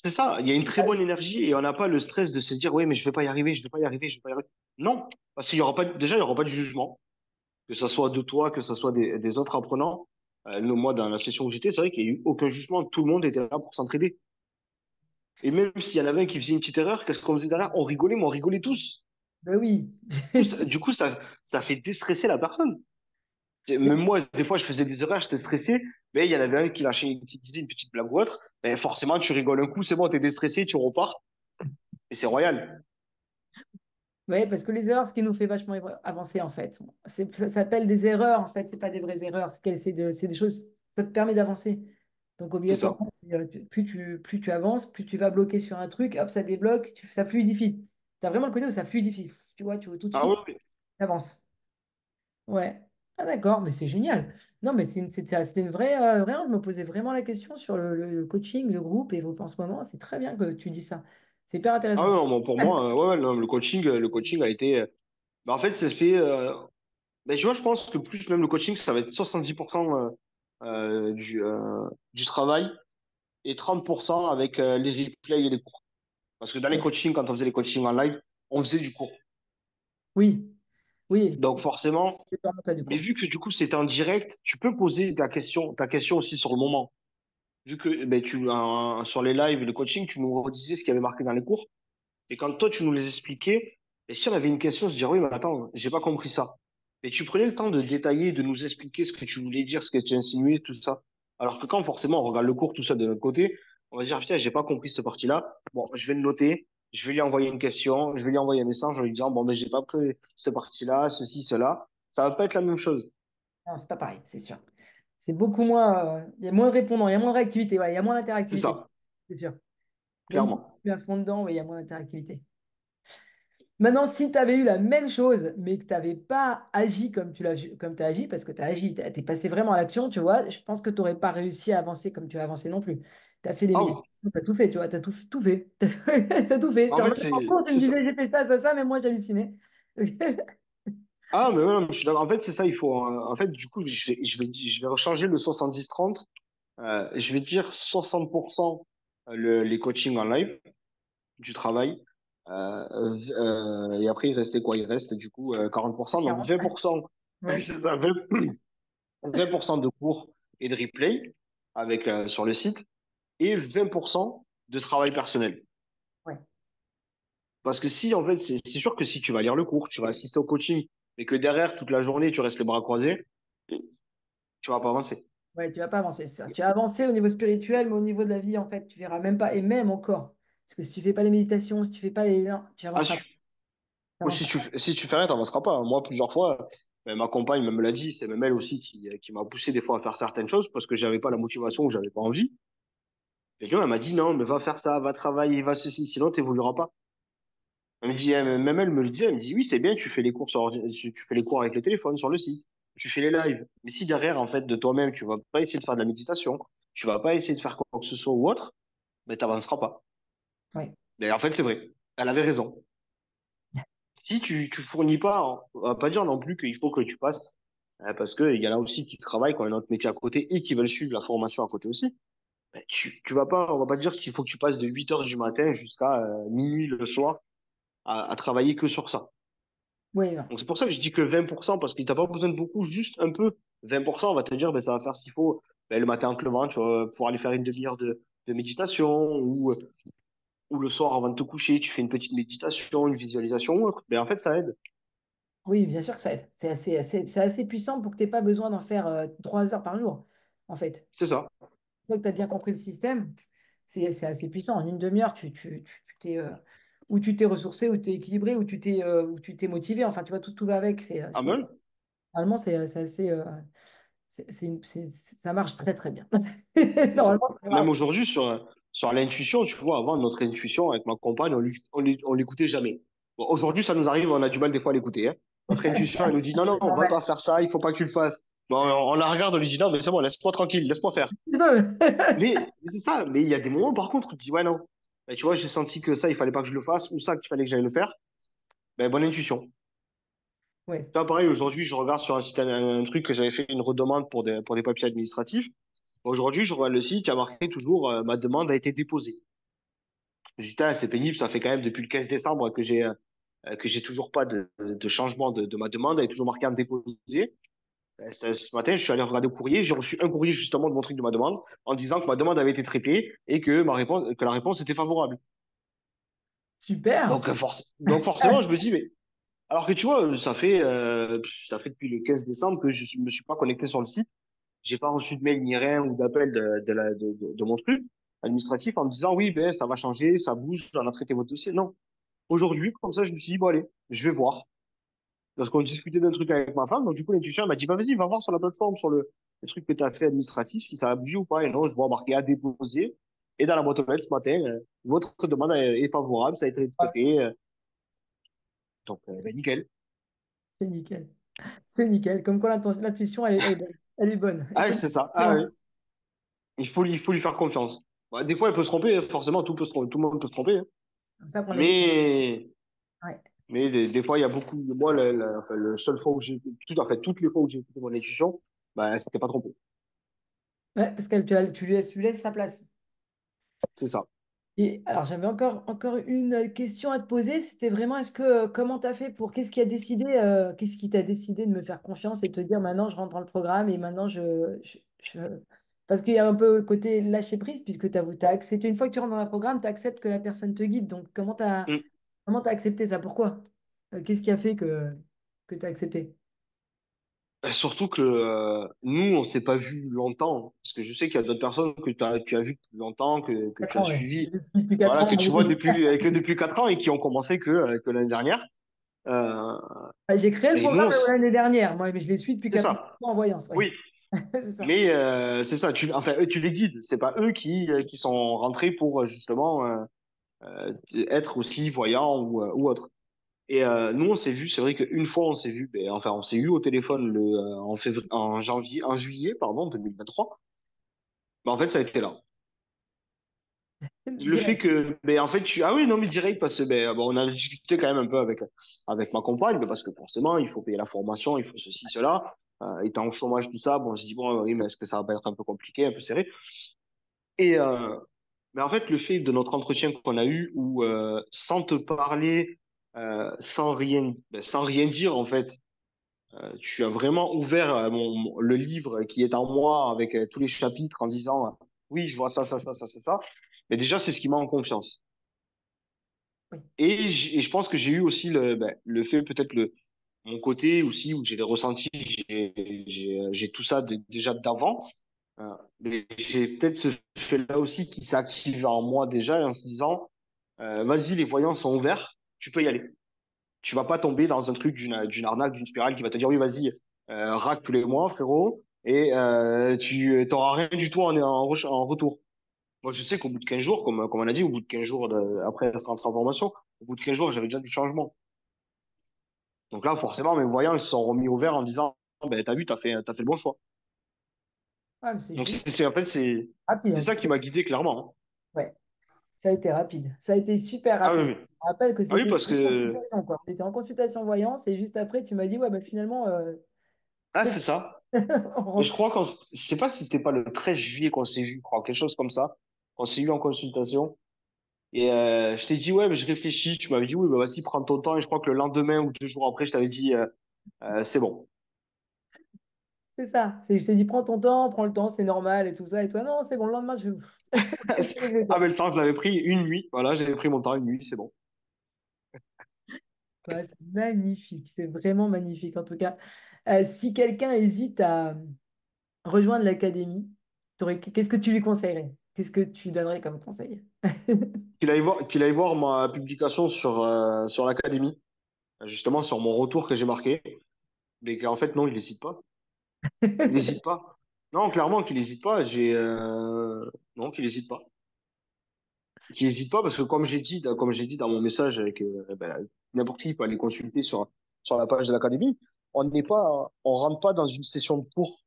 C'est ça, il y a une très bonne énergie et on n'a pas le stress de se dire, ouais, mais je vais pas y arriver, je vais pas y arriver, je vais pas y arriver. Non, parce qu'il y aura pas, déjà, il y aura pas de jugement, que ce soit de toi, que ce soit des autres apprenants. Moi, dans la session où j'étais, c'est vrai qu'il n'y a eu aucun jugement, tout le monde était là pour s'entraider. Et même s'il y en avait un qui faisait une petite erreur, qu'est-ce qu'on faisait derrière? On rigolait, mais on rigolait tous. Ben oui. Du coup, ça fait déstresser la personne. Même moi, des fois, je faisais des erreurs, j'étais stressé, mais il y en avait un qui lâchait, qui disait une petite blague ou autre. Ben, forcément, tu rigoles un coup, c'est bon, t'es déstressé, tu repars, et c'est royal. Oui, parce que les erreurs, ce qui nous fait vachement avancer, en fait. Ça s'appelle des erreurs, en fait, c'est pas des vraies erreurs. C'est des choses, ça te permet d'avancer. Donc, C'est ça. obligatoirement, plus tu avances, plus tu vas bloquer sur un truc, hop, ça débloque, ça fluidifie. Tu as vraiment le côté où ça fluidifie. Tu vois, tu vois tout de Ah oui, suite, oui. tu avances. Ouais. Ah, d'accord, mais c'est génial. Non, mais c'était une vraie. Vraiment, je me posais vraiment la question sur le coaching, le groupe, et en ce moment, c'est très bien que tu dis ça. C'est hyper Ah oui, intéressant. non, bon, pour moi, ouais, ouais, non, le coaching a été. Bah, en fait, ça se fait. Ben, tu vois, je pense que plus même le coaching, ça va être 70% du travail et 30% avec les replays et les cours. Parce que dans les Ouais. coachings, quand on faisait les coachings en live, on faisait du cours. Oui, oui, Donc forcément, c'est vraiment ça du mais coup. vu que du coup c'est en direct, tu peux poser ta question aussi sur le moment. Vu que ben, sur les lives et le coaching, tu nous redisais ce qu'il y avait marqué dans les cours. Et quand toi, tu nous les expliquais, et si on avait une question, se dire, oui, mais attends, j'ai pas compris ça. Et tu prenais le temps de détailler, de nous expliquer ce que tu voulais dire, ce que tu insinuais, tout ça. Alors que quand forcément on regarde le cours, tout ça de notre côté, on va se dire, putain, j'ai pas compris cette partie-là. Bon, je vais le noter, je vais lui envoyer une question, je vais lui envoyer un message en lui disant, bon, ben, j'ai pas pris cette partie-là, ceci, cela. Ça va pas être la même chose. Non, c'est pas pareil, c'est sûr. C'est beaucoup moins. Il y a moins de répondants, il y a moins de réactivité, ouais, il y a moins C'est d'interactivité, ça, c'est sûr. Même si tu clairement. es à fond dedans, ouais, il y a moins d'interactivité. Maintenant, si tu avais eu la même chose, mais que tu n'avais pas agi comme tu as agi, parce que tu as agi, tu es passé vraiment à l'action, tu vois, je pense que tu n'aurais pas réussi à avancer comme tu as avancé non plus. Tu as fait des Ah, oui. méditations, tu as tout fait, tu vois, tu as tout fait. Tu as tout fait. Tu En fait, revenais en cours, tu me c'est ça. disais, j'ai fait ça, mais moi, j'hallucinais. Ah, mais ouais, non, mais je suis d'accord. En fait, c'est ça, il faut. En fait, du coup, je vais rechanger le 70-30. Je vais dire 60% les coachings en live, du travail. Et après, il restait quoi? Il reste du coup 40%. Donc 40. 20%, c'est Ouais, ça, 20% de cours et de replay sur le site et 20% de travail personnel. ouais. Parce que si, en fait, c'est sûr que si tu vas lire le cours, tu vas assister au coaching, mais que derrière, toute la journée, tu restes les bras croisés, tu vas pas avancer. Ouais, tu vas pas avancer, c'est ça. Tu vas avancer au niveau spirituel, mais au niveau de la vie, en fait, tu verras même pas, et même encore. Parce que si tu fais pas les méditations, si tu fais pas les. Non, tu Ah, avanceras pas. Tu ou si avanceras tu, pas. si tu fais rien, t'avanceras pas. Moi, plusieurs fois, ma compagne me l'a dit, c'est même elle aussi qui m'a poussé des fois à faire certaines choses parce que j'avais pas la motivation ou j'avais pas envie. Et elle m'a dit non, mais va faire ça, va travailler, va ceci, sinon t'évolueras pas. Elle me dit, même elle me le disait, elle me dit oui, c'est bien, tu fais les cours tu fais les cours avec le téléphone sur le site, tu fais les lives. Mais si derrière, en fait, de toi-même, tu vas pas essayer de faire de la méditation, tu vas pas essayer de faire quoi que ce soit ou autre, ben, tu n'avanceras pas. Ouais. Et en fait, c'est vrai. Elle avait raison. Si tu fournis pas, hein, on va pas dire non plus qu'il faut que tu passes, parce qu'il y en a aussi qui travaillent, qui ont un autre métier à côté et qui veulent suivre la formation à côté aussi. Ben, tu vas pas, on va pas dire qu'il faut que tu passes de 8 heures du matin jusqu'à minuit le soir à travailler que sur ça. Oui, non. Donc c'est pour ça que je dis que 20%, parce qu'il t'a pas besoin de beaucoup, juste un peu. 20%, on va te dire, ben, ça va faire s'il faut, ben, le matin en te levant, tu vas pouvoir aller faire une demi-heure de méditation, ou le soir avant de te coucher, tu fais une petite méditation, une visualisation ou autre. Ben, en fait, ça aide. Oui, bien sûr que ça aide. C'est assez puissant pour que tu n'aies pas besoin d'en faire 3 heures par jour, en fait. C'est ça. Une fois que tu as bien compris le système, c'est assez puissant. En une demi-heure, tu t'es, ou tu t'es ressourcé, ou tu t'es équilibré, ou tu t'es motivé. Enfin, tu vois, tout va avec. Ah ben, Normalement, c'est assez. Ça marche très, très bien. c'est ça. Normalement, ça Même marche. aujourd'hui, sur l'intuition, tu vois, avant, notre intuition avec ma compagne, on l'écoutait jamais. Bon, aujourd'hui, ça nous arrive, on a du mal des fois à l'écouter, hein. Notre intuition, elle nous dit, non, non, C'est on va normal. pas faire ça, il faut pas que tu le fasses. Bon, on la regarde, on lui dit, non, mais c'est bon, laisse-moi tranquille, laisse-moi faire. Mais c'est ça, mais il y a des moments, par contre, où tu dis, ouais, non. Ben, tu vois, j'ai senti que ça, il fallait pas que je le fasse, ou ça, qu'il fallait que j'aille le faire. Ben, bonne intuition. Ouais. Tu vois, pareil, aujourd'hui, je regarde sur un site, un truc que j'avais fait une redemande pour des papiers administratifs. Aujourd'hui, je regarde le site, il y a marqué toujours, ma demande a été déposée. Je dis, putain, c'est pénible, ça fait quand même depuis le 15 décembre que j'ai toujours pas de changement de ma demande, elle est toujours marquée en déposé. Ce matin, je suis allé regarder le courrier, j'ai reçu un courrier justement de mon truc de ma demande, en disant que ma demande avait été traitée et que la réponse était favorable. Super. Donc forcément, je me dis, mais alors que tu vois, ça fait depuis le 15 décembre que me suis pas connecté sur le site. J'ai pas reçu de mail ni rien ou d'appel de mon truc administratif en me disant, oui, ben, ça va changer, ça bouge, on a traité votre dossier. Non. Aujourd'hui, comme ça, je me suis dit, bon, allez, je vais voir. Parce qu'on discutait d'un truc avec ma femme, donc du coup, l'intuition elle m'a dit, bah, vas-y, va voir sur la plateforme, sur le truc que tu as fait administratif, si ça a bougé ou pas. Et non, je vois marqué à déposer. Et dans la boîte aux lettres ce matin, votre demande est favorable, ça a été traité. Donc, ben, nickel. C'est nickel. C'est nickel. Comme quoi, l'intuition, elle est bonne. Elle est bonne. Il Ah, faut ouais, lui c'est ça. faire Ah, oui. confiance. Il faut lui faire confiance. Bah, des fois, elle peut se tromper, hein. Forcément, tout peut se tromper, tout le monde peut se tromper, hein. C'est comme ça qu'on évite. Mais, Ouais. mais des fois, il y a beaucoup. Moi, enfin, le seul fois où en fait, toutes les fois où j'ai écouté mon intuition, bah, elle s'était pas trompée. Ouais, parce que tu lui laisses sa place. C'est ça. Et alors, j'avais encore une question à te poser. C'était vraiment, comment tu as fait qu'est-ce qui a décidé, qu'est-ce qui t'a décidé de me faire confiance et de te dire maintenant je rentre dans le programme et maintenant parce qu'il y a un peu le côté lâcher prise puisque t'as accepté, une fois que tu rentres dans un programme, tu acceptes que la personne te guide. Donc, Mm. comment t'as accepté ça? Pourquoi? Qu'est-ce qui a fait que tu as accepté? Surtout que nous, on s'est pas vu longtemps. Parce que je sais qu'il y a d'autres personnes que tu as vu depuis longtemps, que tu 4 as ans, ouais. suivi, Je suis depuis 4 voilà, ans. que tu vois depuis 4 ans et qui ont commencé que l'année dernière. Euh, J'ai créé le et nous, programme l'année dernière, moi, mais je les suis depuis c'est 4 ça. ans en voyance. Ouais. Oui. C'est ça. Mais c'est ça. Enfin, eux, tu les guides. C'est pas eux qui sont rentrés pour justement être aussi voyants ou autre. Et nous, on s'est vu, c'est vrai qu'une fois, on s'est vu, ben, enfin, on s'est eu au téléphone en juillet, pardon, 2023. Ben, en fait, ça a été là. Le fait Direct. que, ben, en fait, ah oui, non, mais direct, parce que, ben, bon, on a discuté quand même un peu avec ma compagne, ben, parce que forcément, il faut payer la formation, il faut ceci, cela. Étant au chômage, tout ça, bon, on s'est dit, bon, oui, mais est-ce que ça va pas être un peu compliqué, un peu serré? Et, mais en fait, le fait de notre entretien qu'on a eu, où, sans te parler, sans rien dire, en fait, tu as vraiment ouvert le livre qui est en moi avec tous les chapitres en disant oui, je vois ça, ça, ça, ça, ça, ça. Mais déjà, c'est ce qui m'a en confiance. Oui. Et je pense que j'ai eu aussi le fait, peut-être mon côté aussi, où j'ai les ressentis, j'ai tout ça déjà d'avant. Mais j'ai peut-être ce fait-là aussi qui s'est activé en moi déjà en se disant vas-y, les voyants sont ouverts, tu peux y aller. Tu vas pas tomber dans un truc d'une arnaque, d'une spirale qui va te dire oui, vas-y, rack tous les mois, frérot, et tu n'auras rien du tout en retour. Moi, je sais qu'au bout de 15 jours, comme on a dit, au bout de 15 jours après être entré en formation, au bout de 15 jours, j'avais déjà du changement. Donc là, forcément, mes voyants, ils se sont remis au vert en disant, ben, t'as vu, t'as fait le bon choix. Ouais, mais c'est Donc, génial. en fait, Ah, puis, c'est ça qui m'a guidé clairement, hein. ouais. Ça a été rapide. Ça a été super Ah oui, rapide. oui. Je me rappelle que Ah oui, c'était parce une que... consultation, quoi. On était en consultation voyance et juste après, tu m'as dit, ouais, bah, finalement, Ah, c'est c'est ça. on Mais rentre. je crois je sais pas si c'était pas le 13 juillet qu'on s'est vu, je crois, quelque chose comme ça. On s'est eu en consultation. Et je t'ai dit, ouais, mais je réfléchis. Tu m'avais dit, oui, bah vas-y, prends ton temps. Et je crois que le lendemain ou 2 jours après, je t'avais dit, c'est bon. C'est ça. Je t'ai dit, prends ton temps, prends le temps, c'est normal et tout ça. Et toi, non, c'est bon, le lendemain, je... c'est arrivé, Ah, quoi. mais le temps, je l'avais pris une nuit. Voilà, j'avais pris mon temps une nuit, c'est bon. Ouais, c'est magnifique. C'est vraiment magnifique, en tout cas. Si quelqu'un hésite à rejoindre l'académie, qu'est-ce que tu lui conseillerais? Qu'est-ce que tu donnerais comme conseil? Qu'il aille voir ma publication sur l'académie, justement sur mon retour que j'ai marqué. Mais qu'en fait, non, il n'hésite pas. Il n'hésite pas. Non, clairement, qu'il n'hésite pas. Non, qu'il n'hésite pas. Qu'il n'hésite pas parce que comme j'ai dit dans mon message avec ben, n'importe qui peut aller consulter sur la page de l'académie, on rentre pas dans une session de cours.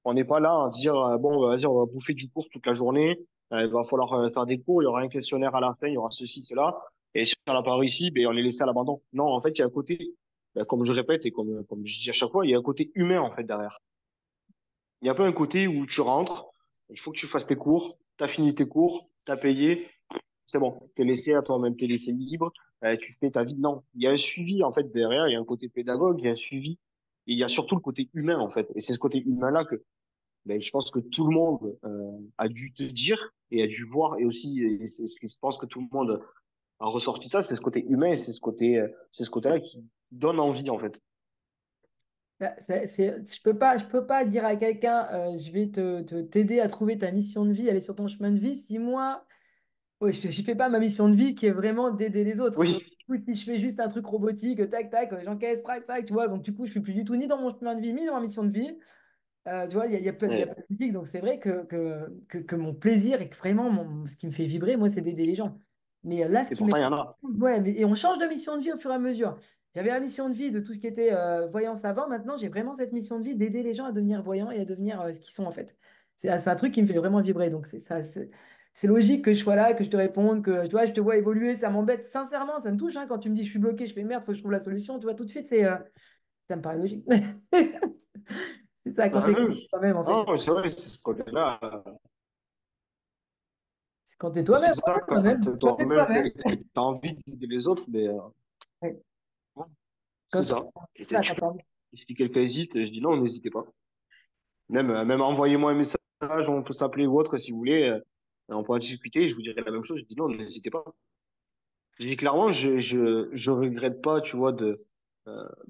On n'est pas là à dire bon, vas-y, on va bouffer du cours toute la journée. Il va falloir faire des cours. Il y aura un questionnaire à la fin. Il y aura ceci, cela. Et si on n'a pas réussi, ben, on est laissé à l'abandon. Non, en fait, il y a un côté, ben, comme je répète et comme je dis à chaque fois, il y a un côté humain en fait derrière. Il y a pas un côté où tu rentres, il faut que tu fasses tes cours, tu as fini tes cours, tu as payé, c'est bon, t'es laissé à toi-même, t'es laissé libre, tu fais ta vie. Non, il y a un suivi en fait derrière, il y a un côté pédagogue, il y a un suivi, et il y a surtout le côté humain en fait. Et c'est ce côté humain-là que ben, je pense que tout le monde a dû te dire et a dû voir, et aussi, et c'est ce que je pense que tout le monde a ressorti de ça, c'est ce côté humain, et c'est ce côté-là qui donne envie en fait. Bah, je peux pas dire à quelqu'un, je vais t'aider à trouver ta mission de vie, aller sur ton chemin de vie, si moi, ouais, je ne fais pas ma mission de vie qui est vraiment d'aider les autres. Tu vois. Oui, Du coup, si je fais juste un truc robotique, tac, tac, j'encaisse, tac, tac, tu vois, donc du coup, je suis plus du tout ni dans mon chemin de vie, ni dans ma mission de vie. Tu vois, il y a ouais. pas de musique, donc c'est vrai que mon plaisir et que vraiment ce qui me fait vibrer, moi, c'est d'aider les gens. Mais là, ce Et qui pourtant, m'est. il y en a. Ouais, et on change de mission de vie au fur et à mesure. J'avais la mission de vie de tout ce qui était voyance avant. Maintenant, j'ai vraiment cette mission de vie d'aider les gens à devenir voyants et à devenir ce qu'ils sont en fait. C'est un truc qui me fait vraiment vibrer. Donc, c'est logique que je sois là, que je te réponde, que tu vois, je te vois évoluer. Ça m'embête. Sincèrement, ça me touche hein, quand tu me dis je suis bloqué, je fais merde, faut que je trouve la solution. Tu vois, tout de suite, ça me paraît logique. C'est ça, quand Ah tu es oui. toi-même en Ah, fait. ouais, c'est vrai, c'est ce côté-là. C'est quand tu es toi-même, C'est ça, voilà, quand toi-même. Quand tu es toi-même, toi-même. tu as envie d'aider les autres, mais Ouais. bon, c'est Quand, ça. Et ça, tu quand peux, t'as- si quelqu'un hésite, je dis non, n'hésitez pas. Même envoyez-moi un message, on peut s'appeler ou autre si vous voulez. On peut en discuter, je vous dirai la même chose. Je dis non, n'hésitez pas. Je dis clairement, je regrette pas, tu vois, ben,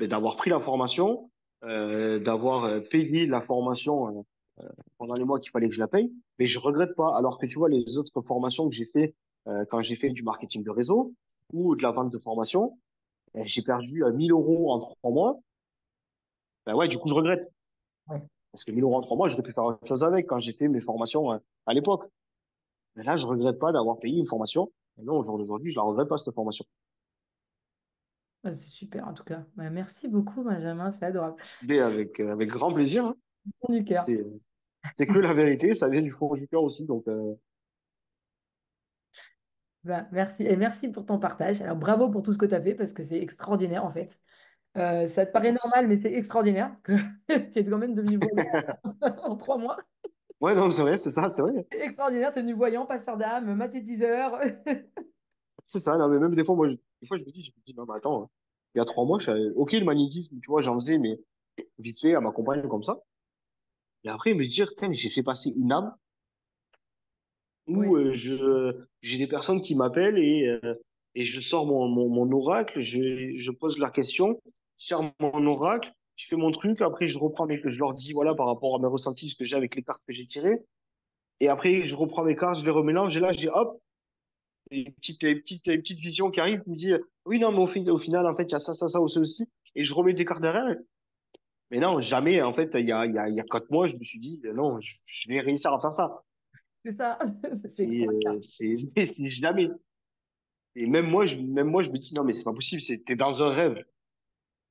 d'avoir pris la formation, d'avoir payé la formation pendant les mois qu'il fallait que je la paye, mais je regrette pas. Alors que tu vois, les autres formations que j'ai fait quand j'ai fait du marketing de réseau ou de la vente de formation, j'ai perdu 1000 euros en 3 mois. Ben ouais, du coup, je regrette. ouais. Parce que 1000 euros en 3 mois, j'aurais pu faire autre chose avec quand j'ai fait mes formations à l'époque. Mais là, je regrette pas d'avoir payé une formation. Et non, au jour d'aujourd'hui, je la regrette pas, cette formation. Ouais, c'est super en tout cas. Ouais, merci beaucoup, Benjamin, c'est adorable. Mais avec grand plaisir, hein. Du fond du cœur. C'est, c'est que la vérité, ça vient du fond du cœur aussi. Donc, Ben, merci. Et merci pour ton partage. Alors, bravo pour tout ce que tu as fait parce que c'est extraordinaire en fait. Ça te paraît normal, mais c'est extraordinaire que tu es quand même devenu voyant en 3 mois. ouais, non, c'est vrai, c'est ça, c'est vrai. C'est extraordinaire, tu es devenu voyant, passeur d'âme, magnétiseur. C'est ça, non, mais même des fois, des fois, je me dis, non, mais attends, hein. Il y a 3 mois, ok, le magnétisme, tu vois, j'en faisais, mais vite fait, à ma compagne comme ça. Et après, me dire, putain, mais j'ai fait passer une âme Oui, où j'ai des personnes qui m'appellent et je sors mon oracle, je pose la question, je sors mon oracle, je fais mon truc, après, je leur dis, voilà, par rapport à mes ressentis, ce que j'ai avec les cartes que j'ai tirées. Et après, je reprends mes cartes, je les remélange, et là, j'ai, hop, une petite vision qui arrive, qui me dit, oui, non, mais au final, en fait, il y a ça, ça, ça, aussi, aussi. Et je remets des cartes derrière. Mais non, jamais, en fait, il y a 4 mois, je me suis dit, non, je vais réussir à faire ça. c'est ça. C'est extraordinaire. C'est jamais. Et même moi, je me dis, non, mais c'est pas possible, t'es dans un rêve.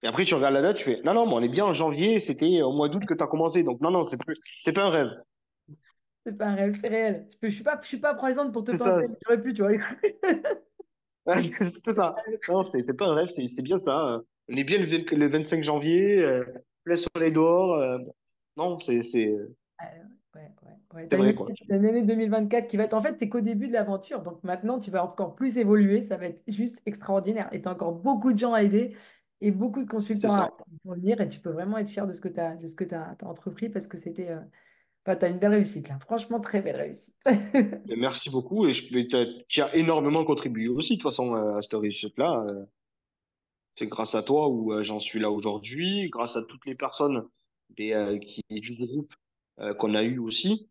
Et après, tu regardes la date, tu fais, non, non, mais on est bien en janvier, c'était au mois d'août que tu as commencé. Donc, non, non, c'est pas un rêve. C'est pas un rêve, c'est réel. Je suis pas présente pour te C'est pincer, ça. mais j'aurais pu, tu vois. C'est ça. Non, c'est pas un rêve, c'est bien ça. On est bien le 25 janvier, plein soleil dehors. Non, Ouais. c'est vrai, quoi. T'as une année 2024 qui va être. En fait, t'es qu'au début de l'aventure. Donc maintenant, tu vas encore plus évoluer. Ça va être juste extraordinaire. Et tu as encore beaucoup de gens à aider et beaucoup de C'est consultants ça. qui vont venir. Et tu peux vraiment être fier de ce que tu as, de ce que t'as entrepris parce que c'était. Enfin, tu as une belle réussite là. Franchement, très belle réussite. Mais merci beaucoup et tu as énormément contribué aussi, de toute façon, à cette réussite-là. C'est grâce à toi où j'en suis là aujourd'hui, grâce à toutes les personnes du groupe qu'on a eu aussi.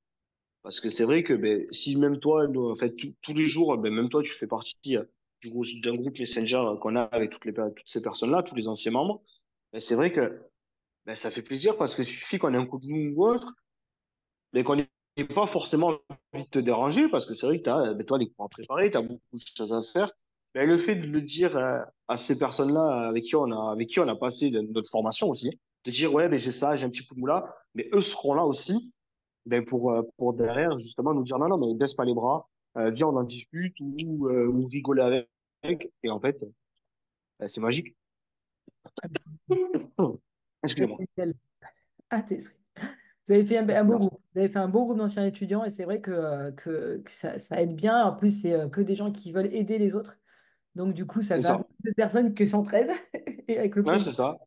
Parce que c'est vrai que ben, si même toi, en fait, tous les jours, ben, même toi, tu fais partie d'un groupe Messenger qu'on a avec toutes ces personnes-là, tous les anciens membres, ben, c'est vrai que ben, ça fait plaisir parce que suffit qu'on ait un coup de mou ou autre, mais qu'on n'ait pas forcément envie de te déranger parce que c'est vrai que tu as, ben, toi, des cours à préparer, tu as beaucoup de choses à faire. Ben, le fait de le dire à ces personnes-là avec qui on a passé notre formation aussi, de dire, ouais, ben, j'ai ça, j'ai un petit coup de mou là, mais eux seront là aussi ben pour derrière, justement, nous dire non, non, mais baisse pas les bras, viens, on en discute ou rigoler avec. Et en fait, c'est magique. Excusez-moi. Ah, vous avez fait un beau Merci. groupe. Vous avez fait un beau groupe d'anciens étudiants et c'est vrai que ça aide bien. En plus, c'est que des gens qui veulent aider les autres. Donc, du coup, ça C'est fait un ça. peu plus de personnes qui s'entraident et avec le Ouais, plaisir. c'est ça.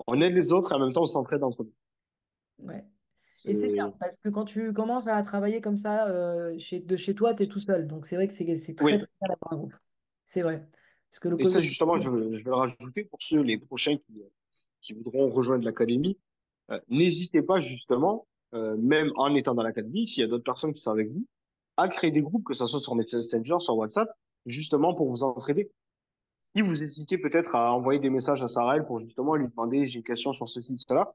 On aide les autres et en même temps, on s'entraide entre nous. Ouais. Et c'est bien C'est... parce que quand tu commences à travailler comme ça de chez toi, tu es tout seul. Donc, c'est vrai que c'est très, Oui. très bien d'avoir un groupe. C'est vrai. Parce que le Et ça, Covid. justement, je vais le rajouter pour ceux, les prochains qui voudront rejoindre l'académie. N'hésitez pas, justement, même en étant dans l'académie, s'il y a d'autres personnes qui sont avec vous, à créer des groupes, que ce soit sur Messenger, sur WhatsApp, justement pour vous entraider. Si vous hésitez peut-être à envoyer des messages à Sarah pour justement lui demander j'ai une question sur ceci, cela,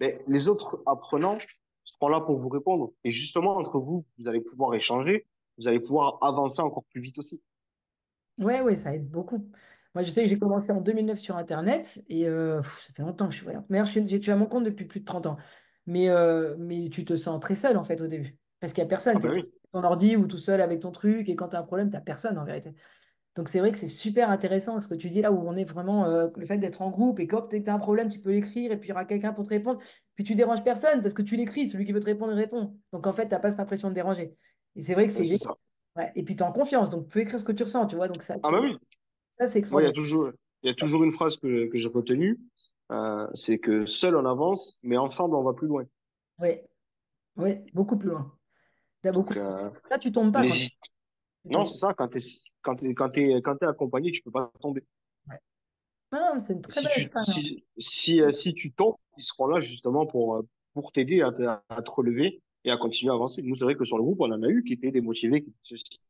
mais les autres apprenants seront là pour vous répondre. Et justement, entre vous, vous allez pouvoir échanger, vous allez pouvoir avancer encore plus vite aussi. Ouais, ouais, ça aide beaucoup. Moi, je sais que j'ai commencé en 2009 sur Internet et ça fait longtemps que je suis voyante. D'ailleurs, je suis à mon compte depuis plus de 30 ans. Mais tu te sens très seul en fait au début. Parce qu'il n'y a personne. Ah Tu es ben tout oui, seul avec ton ordi ou tout seul avec ton truc et quand tu as un problème, tu n'as personne en vérité. Donc, c'est vrai que c'est super intéressant ce que tu dis là où on est vraiment le fait d'être en groupe et quand tu as un problème, tu peux l'écrire et puis il y aura quelqu'un pour te répondre. Puis tu déranges personne parce que tu l'écris, celui qui veut te répondre, il répond. Donc, en fait, tu n'as pas cette impression de déranger. Et c'est vrai que c'est c'est génial. ça. Ouais. Et puis, tu es en confiance. Donc, tu peux écrire ce que tu ressens, tu vois. Donc, Ah ben oui, ça, c'est moi, extraordinaire. il y a toujours une phrase que j'ai retenue, c'est que seul on avance, mais ensemble on va plus loin. Oui, oui, beaucoup plus loin. T'as beaucoup Donc, plus loin. Là, tu tombes pas quand n'hésite. tu Non, tombes. c'est ça, quand t'es accompagné, tu peux pas tomber. Ouais. Non, c'est une Et très belle expérience. si tu tombes, ils seront là justement pour t'aider à te relever et à continuer à avancer. Nous, c'est vrai que sur le groupe, on en a eu qui étaient démotivés, qui étaient ceci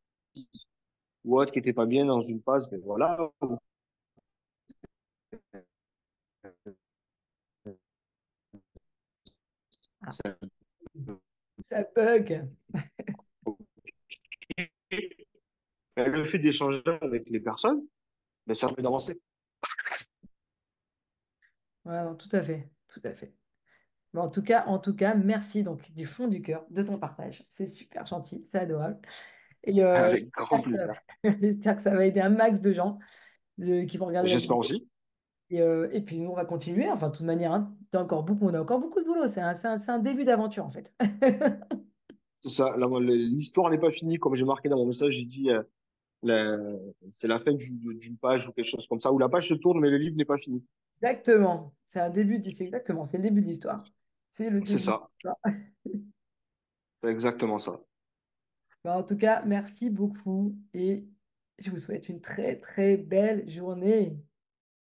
ou autre, qui n'étaient pas bien dans une phase, mais voilà. Ah, ça bug. Le fait d'échanger avec les personnes, ben, ça permet d'avancer. Ouais, non, tout à fait, tout à fait. Bon, en tout cas, merci donc du fond du cœur de ton partage. C'est super gentil, c'est adorable. Et Avec grand plaisir. j'espère que ça va aider un max de gens qui vont regarder la J'espère vidéo. aussi. Et puis nous, on va continuer. Enfin, de toute manière, hein, on a encore beaucoup de boulot. C'est un début d'aventure en fait. C'est ça, l'histoire n'est pas finie, comme j'ai marqué dans mon message, j'ai dit la- c'est la fin d'une page ou quelque chose comme ça, où la page se tourne, mais le livre n'est pas fini. Exactement. C'est exactement. C'est le début de l'histoire. C'est le C'est début de ça, l'histoire. c'est exactement ça. Bah, en tout cas, merci beaucoup et je vous souhaite une très très belle journée.